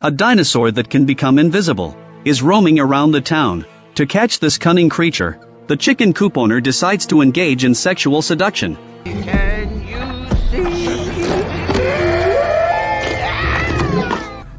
A dinosaur that can become invisible is roaming around the town. To catch this cunning creature, the chicken coop owner decides to engage in sexual seduction. Can you see?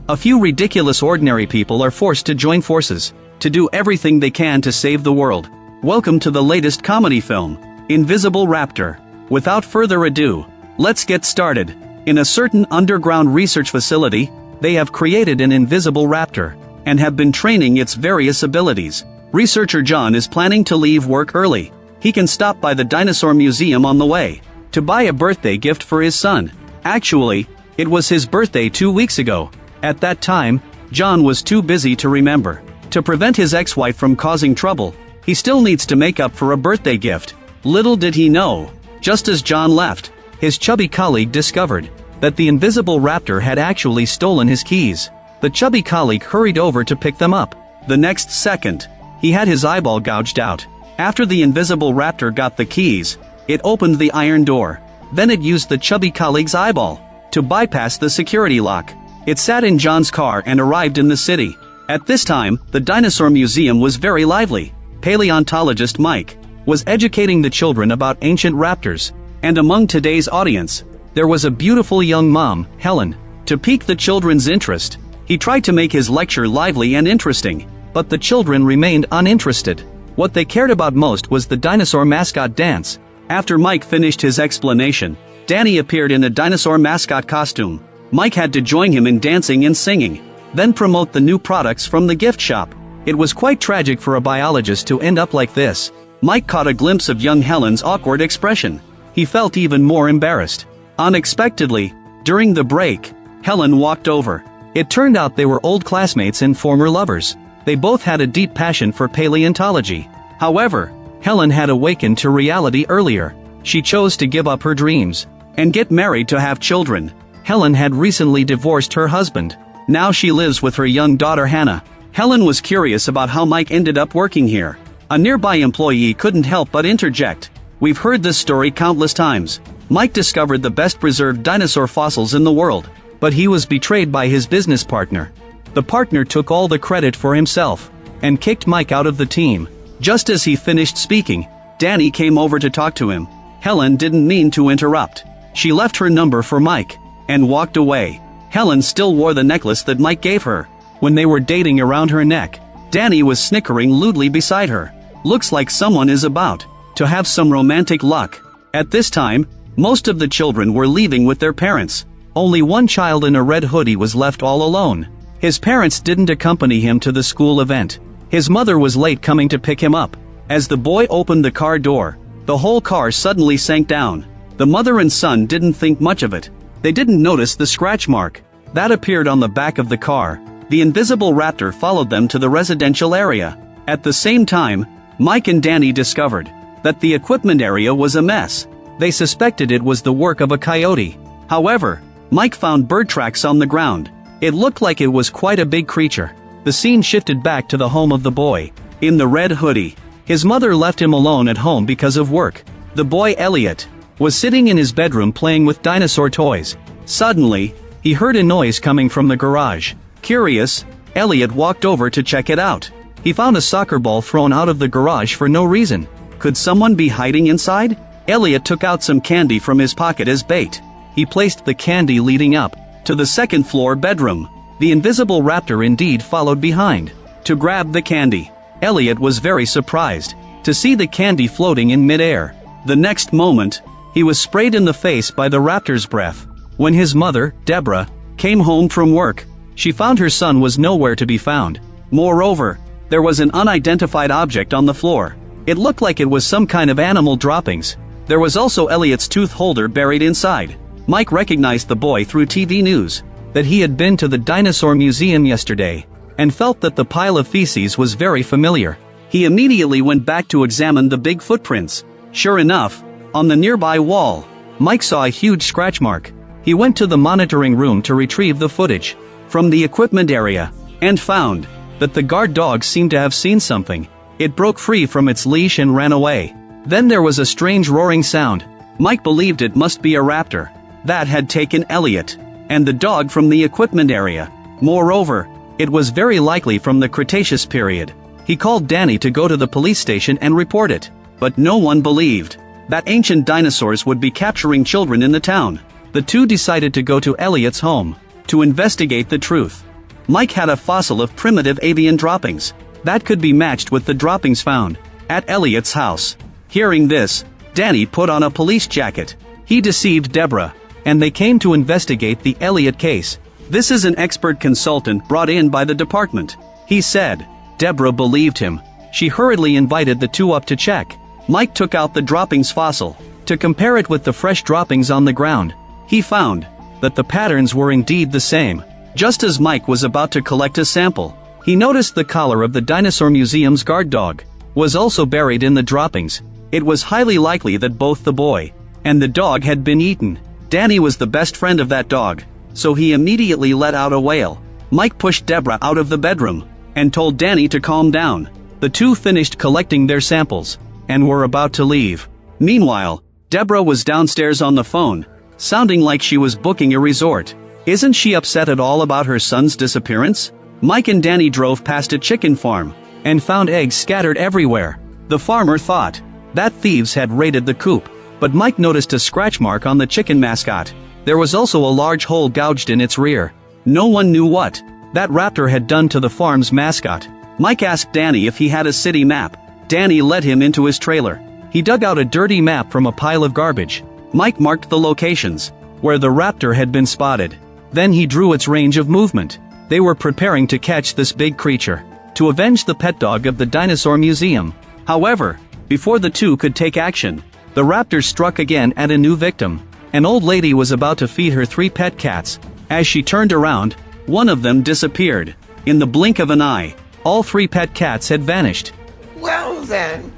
A few ridiculous ordinary people are forced to join forces to do everything they can to save the world. Welcome to the latest comedy film, Invisible Raptor. Without further ado, let's get started. In a certain underground research facility, they have created an invisible raptor and have been training its various abilities. Researcher John is planning to leave work early. He can stop by the Dinosaur Museum on the way to buy a birthday gift for his son. Actually, it was his birthday 2 weeks ago. At that time, John was too busy to remember. To prevent his ex-wife from causing trouble, he still needs to make up for a birthday gift. Little did he know, just as John left, his chubby colleague discovered that the invisible raptor had actually stolen his keys. The chubby colleague hurried over to pick them up. The next second, he had his eyeball gouged out. After the invisible raptor got the keys, it opened the iron door. Then it used the chubby colleague's eyeball to bypass the security lock. It sat in John's car and arrived in the city. At this time, the Dinosaur Museum was very lively. Paleontologist Mike was educating the children about ancient raptors. And among today's audience, there was a beautiful young mom, Helen. To pique the children's interest, he tried to make his lecture lively and interesting, but the children remained uninterested. What they cared about most was the dinosaur mascot dance. After Mike finished his explanation, Danny appeared in a dinosaur mascot costume. Mike had to join him in dancing and singing, then promote the new products from the gift shop. It was quite tragic for a biologist to end up like this. Mike caught a glimpse of young Helen's awkward expression. He felt even more embarrassed. Unexpectedly, during the break, Helen walked over. It turned out they were old classmates and former lovers. They both had a deep passion for paleontology. However, Helen had awakened to reality earlier. She chose to give up her dreams and get married to have children. Helen had recently divorced her husband. Now she lives with her young daughter Hannah. Helen was curious about how Mike ended up working here. A nearby employee couldn't help but interject. We've heard this story countless times. Mike discovered the best preserved dinosaur fossils in the world, but he was betrayed by his business partner. The partner took all the credit for himself and kicked Mike out of the team. Just as he finished speaking, Danny came over to talk to him. Helen didn't mean to interrupt. She left her number for Mike and walked away. Helen still wore the necklace that Mike gave her. When they were dating around her neck, Danny was snickering lewdly beside her. Looks like someone is about to have some romantic luck. At this time, most of the children were leaving with their parents. Only one child in a red hoodie was left all alone. His parents didn't accompany him to the school event. His mother was late coming to pick him up. As the boy opened the car door, the whole car suddenly sank down. The mother and son didn't think much of it. They didn't notice the scratch mark that appeared on the back of the car. The invisible raptor followed them to the residential area. At the same time, Mike and Danny discovered that the equipment area was a mess. They suspected it was the work of a coyote. However, Mike found bird tracks on the ground. It looked like it was quite a big creature. The scene shifted back to the home of the boy in the red hoodie. His mother left him alone at home because of work. The boy Elliot was sitting in his bedroom playing with dinosaur toys. Suddenly, he heard a noise coming from the garage. Curious, Elliot walked over to check it out. He found a soccer ball thrown out of the garage for no reason. Could someone be hiding inside? Elliot took out some candy from his pocket as bait. He placed the candy leading up to the second floor bedroom. The invisible raptor indeed followed behind to grab the candy. Elliot was very surprised to see the candy floating in midair. The next moment, he was sprayed in the face by the raptor's breath. When his mother, Deborah, came home from work, she found her son was nowhere to be found. Moreover, there was an unidentified object on the floor. It looked like it was some kind of animal droppings. There was also Elliot's tooth holder buried inside. Mike recognized the boy through TV news that he had been to the Dinosaur Museum yesterday and felt that the pile of feces was very familiar. He immediately went back to examine the big footprints. Sure enough, on the nearby wall, Mike saw a huge scratch mark. He went to the monitoring room to retrieve the footage from the equipment area and found that the guard dog seemed to have seen something. It broke free from its leash and ran away. Then there was a strange roaring sound. Mike believed it must be a raptor that had taken Elliot and the dog from the equipment area. Moreover, it was very likely from the Cretaceous period. He called Danny to go to the police station and report it. But no one believed that ancient dinosaurs would be capturing children in the town. The two decided to go to Elliot's home to investigate the truth. Mike had a fossil of primitive avian droppings that could be matched with the droppings found at Elliot's house. Hearing this, Danny put on a police jacket. He deceived Deborah, and they came to investigate the Elliot case. This is an expert consultant brought in by the department, he said. Deborah believed him. She hurriedly invited the two up to check. Mike took out the droppings fossil to compare it with the fresh droppings on the ground. He found that the patterns were indeed the same. Just as Mike was about to collect a sample, he noticed the collar of the Dinosaur Museum's guard dog was also buried in the droppings. It was highly likely that both the boy and the dog had been eaten. Danny was the best friend of that dog, so he immediately let out a wail. Mike pushed Deborah out of the bedroom and told Danny to calm down. The two finished collecting their samples and were about to leave. Meanwhile, Deborah was downstairs on the phone, sounding like she was booking a resort. Isn't she upset at all about her son's disappearance? Mike and Danny drove past a chicken farm and found eggs scattered everywhere. The farmer thought that thieves had raided the coop, but Mike noticed a scratch mark on the chicken mascot. There was also a large hole gouged in its rear. No one knew what that raptor had done to the farm's mascot. Mike asked Danny if he had a city map. Danny led him into his trailer. He dug out a dirty map from a pile of garbage. Mike marked the locations where the raptor had been spotted. Then he drew its range of movement. They were preparing to catch this big creature to avenge the pet dog of the Dinosaur Museum. However, before the two could take action, the raptor struck again at a new victim. An old lady was about to feed her 3 pet cats. As she turned around, one of them disappeared. In the blink of an eye, all 3 pet cats had vanished. Well then,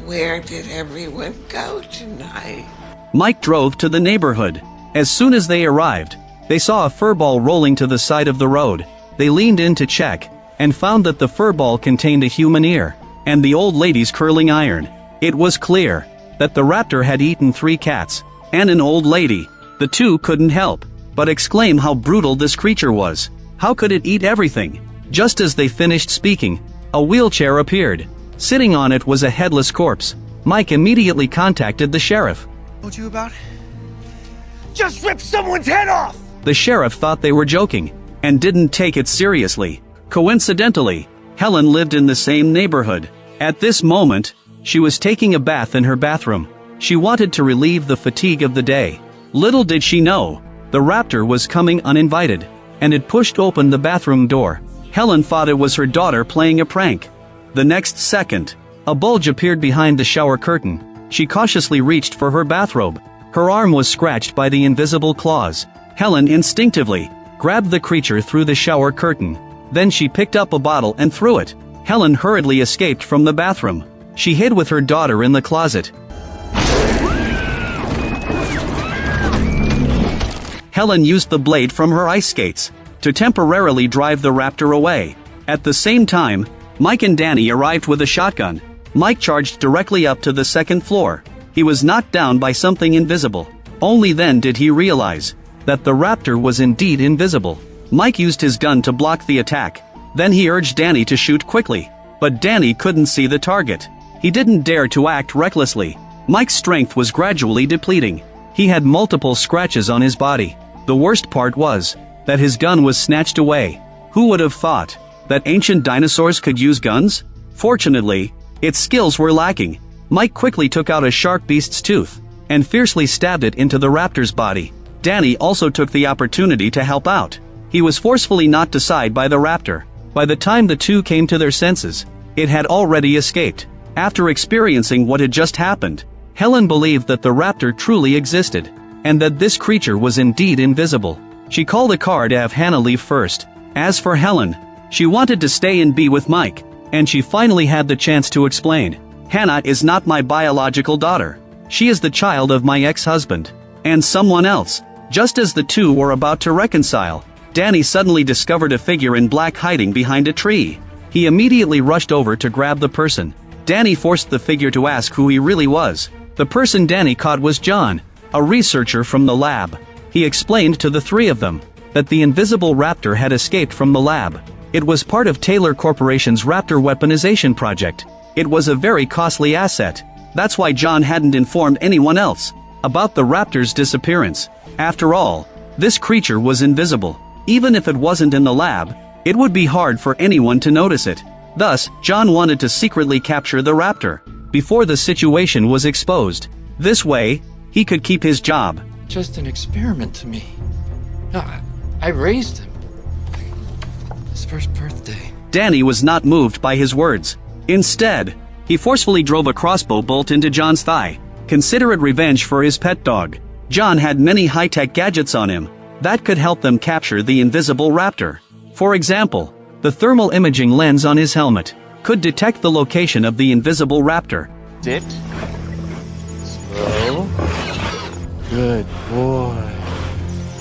where did everyone go tonight? Mike drove to the neighborhood. As soon as they arrived, they saw a furball rolling to the side of the road. They leaned in to check and found that the furball contained a human ear and the old lady's curling iron. It was clear that the raptor had eaten 3 cats and an old lady. The two couldn't help but exclaim how brutal this creature was. How could it eat everything? Just as they finished speaking, a wheelchair appeared. Sitting on it was a headless corpse. Mike immediately contacted the sheriff. Told you about? Just rip someone's head off! The sheriff thought they were joking and didn't take it seriously. Coincidentally, Helen lived in the same neighborhood. At this moment, she was taking a bath in her bathroom. She wanted to relieve the fatigue of the day. Little did she know, the raptor was coming uninvited, and it pushed open the bathroom door. Helen thought it was her daughter playing a prank. The next second, a bulge appeared behind the shower curtain. She cautiously reached for her bathrobe. Her arm was scratched by the invisible claws. Helen instinctively grabbed the creature through the shower curtain. Then she picked up a bottle and threw it. Helen hurriedly escaped from the bathroom. She hid with her daughter in the closet. Helen used the blade from her ice skates to temporarily drive the raptor away. At the same time, Mike and Danny arrived with a shotgun. Mike charged directly up to the 2nd floor. He was knocked down by something invisible. Only then did he realize that the raptor was indeed invisible. Mike used his gun to block the attack. Then he urged Danny to shoot quickly. But Danny couldn't see the target. He didn't dare to act recklessly. Mike's strength was gradually depleting. He had multiple scratches on his body. The worst part was that his gun was snatched away. Who would have thought that ancient dinosaurs could use guns? Fortunately, its skills were lacking. Mike quickly took out a sharp beast's tooth and fiercely stabbed it into the raptor's body. Danny also took the opportunity to help out. He was forcefully knocked aside by the raptor. By the time the two came to their senses, it had already escaped. After experiencing what had just happened, Helen believed that the raptor truly existed, and that this creature was indeed invisible. She called a car to have Hannah leave first. As for Helen, she wanted to stay and be with Mike, and she finally had the chance to explain. Hannah is not my biological daughter. She is the child of my ex-husband, and someone else. Just as the two were about to reconcile, Danny suddenly discovered a figure in black hiding behind a tree. He immediately rushed over to grab the person. Danny forced the figure to ask who he really was. The person Danny caught was John, a researcher from the lab. He explained to the 3 of them that the invisible raptor had escaped from the lab. It was part of Taylor Corporation's raptor weaponization project. It was a very costly asset. That's why John hadn't informed anyone else about the raptor's disappearance. After all, this creature was invisible. Even if it wasn't in the lab, it would be hard for anyone to notice it. Thus, John wanted to secretly capture the raptor before the situation was exposed. This way, he could keep his job. Just an experiment to me. No, I raised him. His first birthday. Danny was not moved by his words. Instead, he forcefully drove a crossbow bolt into John's thigh. Consider it revenge for his pet dog. John had many high-tech gadgets on him that could help them capture the invisible raptor. For example, the thermal imaging lens on his helmet could detect the location of the invisible raptor. Sit. Slow. Good boy.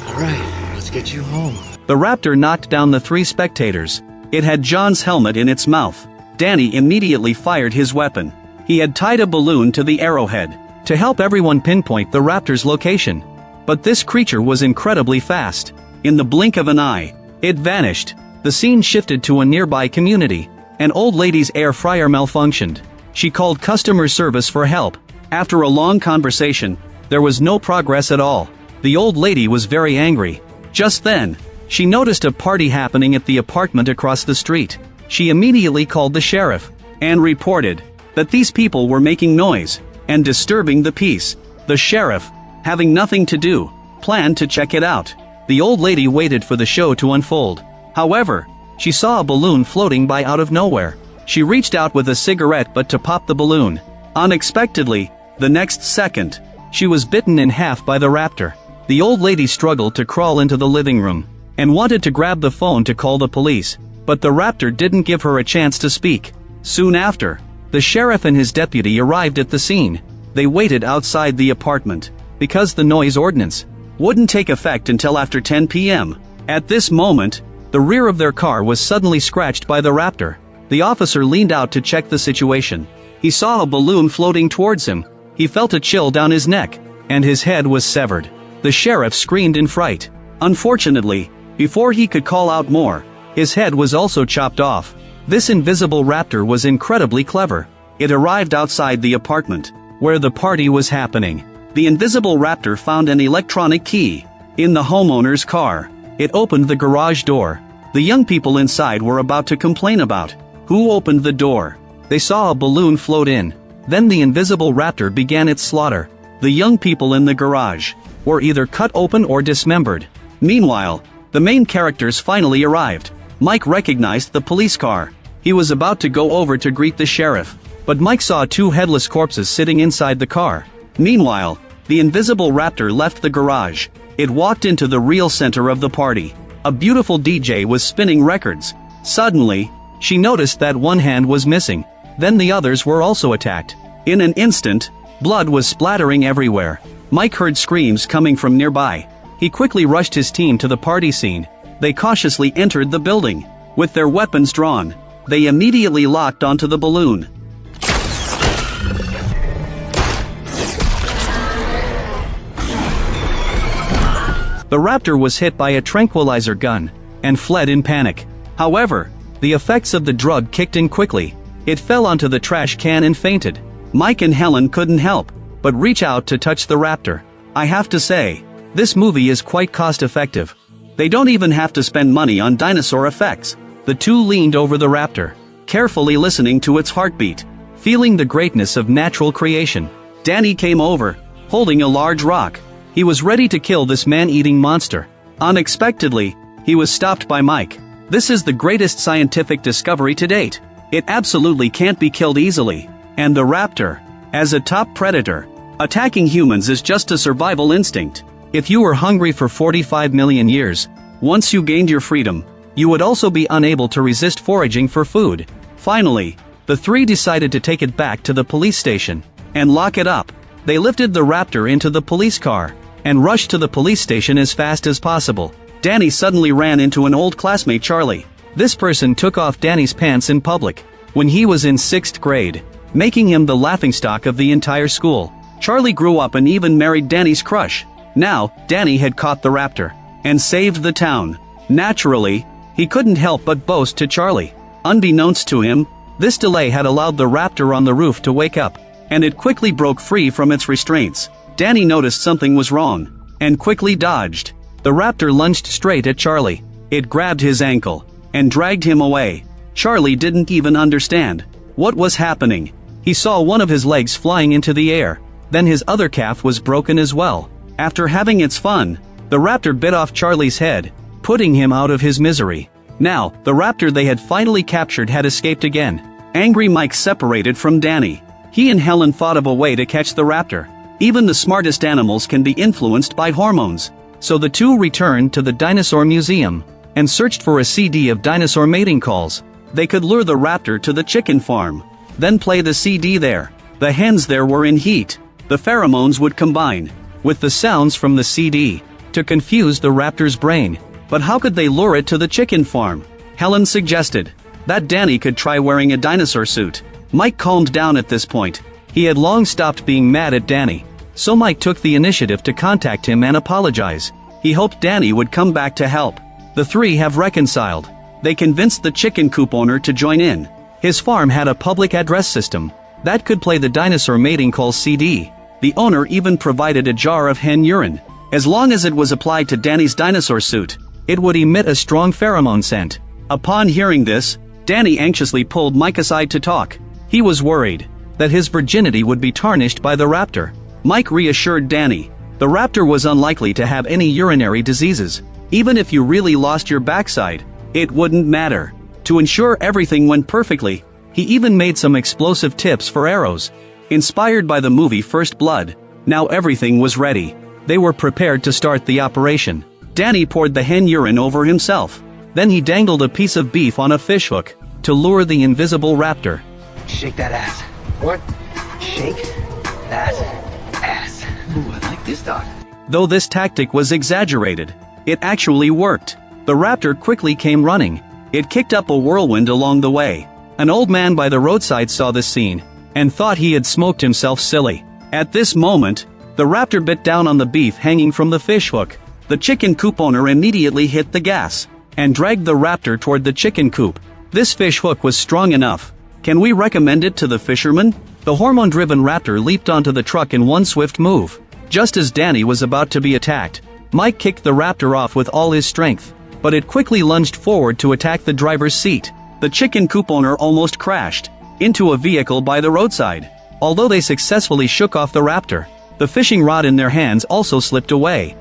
All right, let's get you home. The raptor knocked down the 3 spectators. It had John's helmet in its mouth. Danny immediately fired his weapon. He had tied a balloon to the arrowhead to help everyone pinpoint the raptor's location. But this creature was incredibly fast. In the blink of an eye, it vanished. The scene shifted to a nearby community. An old lady's air fryer malfunctioned. She called customer service for help. After a long conversation, there was no progress at all. The old lady was very angry. Just then, she noticed a party happening at the apartment across the street. She immediately called the sheriff and reported that these people were making noise and disturbing the peace. The sheriff, having nothing to do, planned to check it out. The old lady waited for the show to unfold. However, she saw a balloon floating by out of nowhere. She reached out with a cigarette but to pop the balloon. Unexpectedly, the next second, she was bitten in half by the raptor. The old lady struggled to crawl into the living room and wanted to grab the phone to call the police, but the raptor didn't give her a chance to speak. Soon after, the sheriff and his deputy arrived at the scene. They waited outside the apartment because the noise ordinance wouldn't take effect until after 10 p.m. At this moment, the rear of their car was suddenly scratched by the raptor. The officer leaned out to check the situation. He saw a balloon floating towards him. He felt a chill down his neck, and his head was severed. The sheriff screamed in fright. Unfortunately, before he could call out more, his head was also chopped off. This invisible raptor was incredibly clever. It arrived outside the apartment, where the party was happening. The invisible raptor found an electronic key in the homeowner's car. It opened the garage door. The young people inside were about to complain about who opened the door. They saw a balloon float in. Then the invisible raptor began its slaughter. The young people in the garage were either cut open or dismembered. Meanwhile, the main characters finally arrived. Mike recognized the police car. He was about to go over to greet the sheriff, but Mike saw 2 headless corpses sitting inside the car. Meanwhile, the invisible raptor left the garage. It walked into the real center of the party. A beautiful DJ was spinning records. Suddenly, she noticed that one hand was missing. Then the others were also attacked. In an instant, blood was splattering everywhere. Mike heard screams coming from nearby. He quickly rushed his team to the party scene. They cautiously entered the building. With their weapons drawn, they immediately locked onto the balloon. The raptor was hit by a tranquilizer gun and fled in panic. However, the effects of the drug kicked in quickly. It fell onto the trash can and fainted. Mike and Helen couldn't help but reach out to touch the raptor. I have to say, this movie is quite cost-effective. They don't even have to spend money on dinosaur effects. The two leaned over the raptor, carefully listening to its heartbeat, feeling the greatness of natural creation. Danny came over, holding a large rock. He was ready to kill this man-eating monster. Unexpectedly, he was stopped by Mike. This is the greatest scientific discovery to date. It absolutely can't be killed easily. And the raptor, as a top predator, attacking humans is just a survival instinct. If you were hungry for 45 million years, once you gained your freedom, you would also be unable to resist foraging for food. Finally, the 3 decided to take it back to the police station and lock it up. They lifted the raptor into the police car and rushed to the police station as fast as possible. Danny suddenly ran into an old classmate, Charlie. This person took off Danny's pants in public when he was in 6th grade, making him the laughingstock of the entire school. Charlie grew up and even married Danny's crush. Now, Danny had caught the raptor. and saved the town. Naturally, he couldn't help but boast to Charlie. Unbeknownst to him, this delay had allowed the raptor on the roof to wake up, and it quickly broke free from its restraints. Danny noticed something was wrong, and quickly dodged. The raptor lunged straight at Charlie. It grabbed his ankle, and dragged him away. Charlie didn't even understand what was happening. He saw one of his legs flying into the air, then his other calf was broken as well. After having its fun, the raptor bit off Charlie's head, putting him out of his misery. Now, the raptor they had finally captured had escaped again. Angry Mike separated from Danny. He and Helen thought of a way to catch the raptor. Even the smartest animals can be influenced by hormones. So the two returned to the Dinosaur Museum, and searched for a CD of dinosaur mating calls. They could lure the raptor to the chicken farm, then play the CD there. The hens there were in heat. The pheromones would combine with the sounds from the CD to confuse the raptor's brain. But how could they lure it to the chicken farm? Helen suggested that Danny could try wearing a dinosaur suit. Mike calmed down at this point. He had long stopped being mad at Danny. So Mike took the initiative to contact him and apologize. He hoped Danny would come back to help. The three have reconciled. They convinced the chicken coop owner to join in. His farm had a public address system that could play the dinosaur mating call CD. The owner even provided a jar of hen urine. As long as it was applied to Danny's dinosaur suit, it would emit a strong pheromone scent. Upon hearing this, Danny anxiously pulled Mike aside to talk. He was worried that his virginity would be tarnished by the raptor. Mike reassured Danny the raptor was unlikely to have any urinary diseases. Even if you really lost your backside, it wouldn't matter. To ensure everything went perfectly, he even made some explosive tips for arrows. Inspired by the movie First Blood, now everything was ready. They were prepared to start the operation. Danny poured the hen urine over himself. Then he dangled a piece of beef on a fishhook to lure the invisible raptor. Shake that ass. What? Shake that ass. Ooh, I like this dog. Though this tactic was exaggerated, it actually worked. The raptor quickly came running. It kicked up a whirlwind along the way. An old man by the roadside saw this scene and thought he had smoked himself silly. At this moment, the raptor bit down on the beef hanging from the fishhook. The chicken coop owner immediately hit the gas and dragged the raptor toward the chicken coop. This fish hook was strong enough. Can we recommend it to the fishermen? The hormone-driven raptor leaped onto the truck in one swift move. Just as Danny was about to be attacked, Mike kicked the raptor off with all his strength, but it quickly lunged forward to attack the driver's seat. The chicken coop owner almost crashed into a vehicle by the roadside. Although they successfully shook off the raptor, the fishing rod in their hands also slipped away.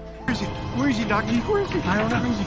Where is he, Doggy? Where is he? I don't know.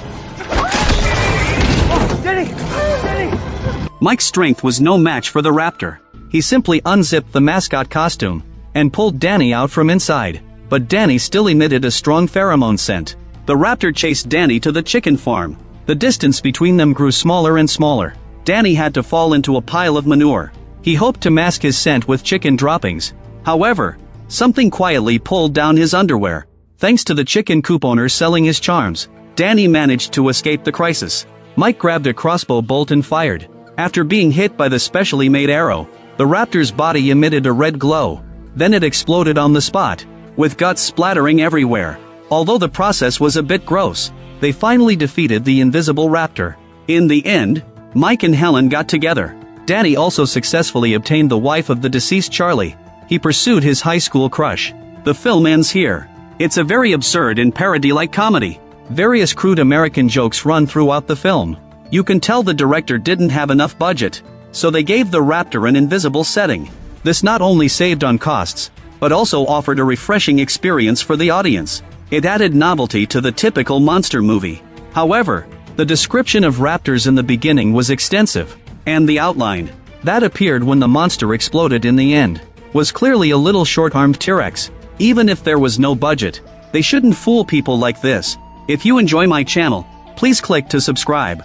Oh, Danny! Danny! Mike's strength was no match for the raptor. He simply unzipped the mascot costume and pulled Danny out from inside. But Danny still emitted a strong pheromone scent. The raptor chased Danny to the chicken farm. The distance between them grew smaller and smaller. Danny had to fall into a pile of manure. He hoped to mask his scent with chicken droppings. However, something quietly pulled down his underwear. Thanks to the chicken coop owner selling his charms, Danny managed to escape the crisis. Mike grabbed a crossbow bolt and fired. After being hit by the specially made arrow, the raptor's body emitted a red glow. Then it exploded on the spot, with guts splattering everywhere. Although the process was a bit gross, they finally defeated the invisible raptor. In the end, Mike and Helen got together. Danny also successfully obtained the wife of the deceased Charlie. He pursued his high school crush. The film ends here. It's a very absurd and parody-like comedy. Various crude American jokes run throughout the film. You can tell the director didn't have enough budget, so they gave the raptor an invisible setting. This not only saved on costs, but also offered a refreshing experience for the audience. It added novelty to the typical monster movie. However, the description of raptors in the beginning was extensive, and the outline that appeared when the monster exploded in the end was clearly a little short-armed T-Rex. Even if there was no budget, they shouldn't fool people like this. If you enjoy my channel, please click to subscribe.